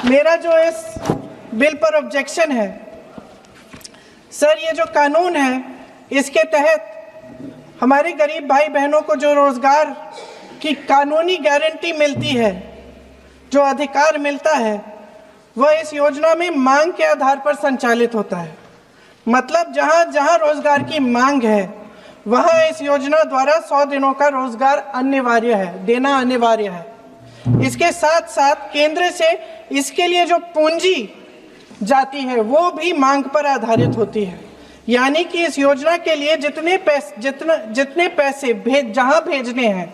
मेरा जो इस बिल पर ऑब्जेक्शन है सर, ये जो कानून है इसके तहत हमारे गरीब भाई बहनों को जो रोजगार की कानूनी गारंटी मिलती है, जो अधिकार मिलता है, वह इस योजना में मांग के आधार पर संचालित होता है। मतलब जहां जहां रोजगार की मांग है वहां इस योजना द्वारा 100 दिनों का रोजगार अनिवार्य है, देना अनिवार्य है। इसके साथ साथ केंद्र से इसके लिए जो पूंजी जाती है वो भी मांग पर आधारित होती है। यानी कि इस योजना के लिए जितने पैसे जहां भेजने हैं,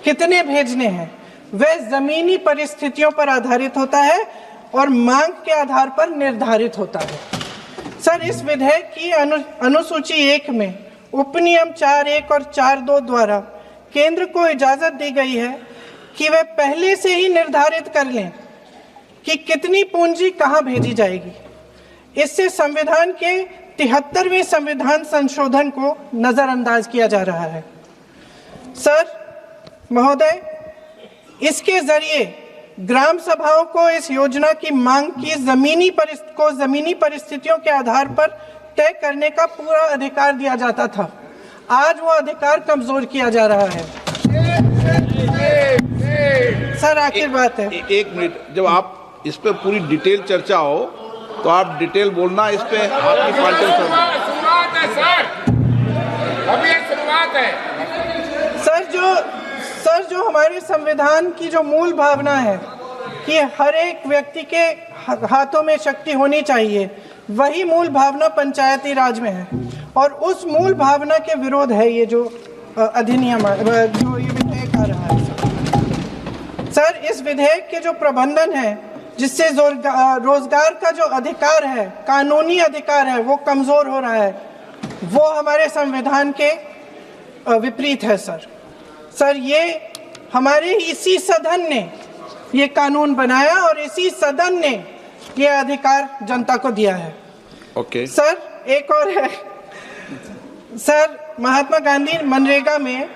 कितने भेजने हैं, वह जमीनी परिस्थितियों पर आधारित होता है और मांग के आधार पर निर्धारित होता है। सर, इस विधेयक की अनुसूची 1 में उपनियम 4(1) और 4(2) द्वारा केंद्र को इजाजत दी गई है कि वह पहले से ही निर्धारित कर लें कि कितनी पूंजी कहां भेजी जाएगी। इससे संविधान के 73वें संविधान संशोधन को नजरअंदाज किया जा रहा है। सर महोदय, इसके जरिए ग्राम सभाओं को इस योजना की मांग की जमीनी परिस्थितियों के आधार पर तय करने का पूरा अधिकार दिया जाता था। आज वो अधिकार कमजोर किया जा रहा है। सर, आखिर बात है, एक मिनट, जब आप इस पे पूरी डिटेल चर्चा हो तो आप डिटेल बोलना। इस पे आपकी पार्टी शुरुआत है सर, अभी शुरुआत है। सर जो हमारे संविधान की जो मूल भावना है कि हर एक व्यक्ति के हाथों में शक्ति होनी चाहिए, वही मूल भावना पंचायती राज में है और उस मूल भावना के विरोध है ये जो अधिनियम जो ये विधेयक आ रहा है। सर, इस विधेयक के जो प्रबंधन है जिससे रोजगार का जो अधिकार है, कानूनी अधिकार है, वो कमजोर हो रहा है, वो हमारे संविधान के विपरीत है। सर ये हमारे इसी सदन ने ये कानून बनाया और इसी सदन ने ये अधिकार जनता को दिया है। ओके। सर, एक और है सर, महात्मा गांधी मनरेगा में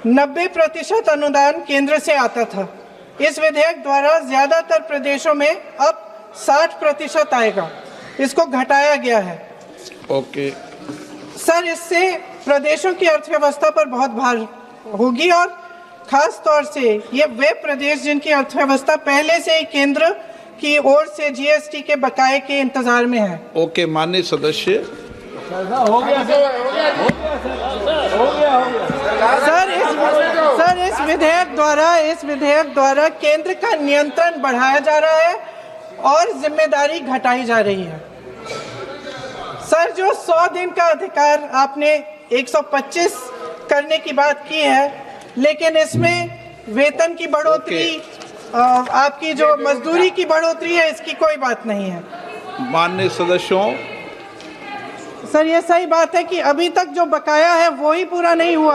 90% अनुदान केंद्र से आता था। इस विधेयक द्वारा ज्यादातर प्रदेशों में अब 60% आएगा, इसको घटाया गया है। ओके। सर, इससे प्रदेशों की अर्थव्यवस्था पर बहुत भार होगी और खास तौर से ये वे प्रदेश जिनकी अर्थव्यवस्था पहले से ही केंद्र की ओर से जीएसटी के बकाये के इंतजार में है। ओके, माननीय सदस्य। हो गया। सर, इस विधेयक द्वारा केंद्र का नियंत्रण बढ़ाया जा रहा है और जिम्मेदारी घटाई जा रही है। सर, जो 100 दिन का अधिकार आपने 125 करने की बात की है, लेकिन इसमें वेतन की बढ़ोतरी, आपकी जो मजदूरी की बढ़ोतरी है, इसकी कोई बात नहीं है। माननीय सदस्यों। सर, ये सही बात है कि अभी तक जो बकाया है वो ही पूरा नहीं हुआ।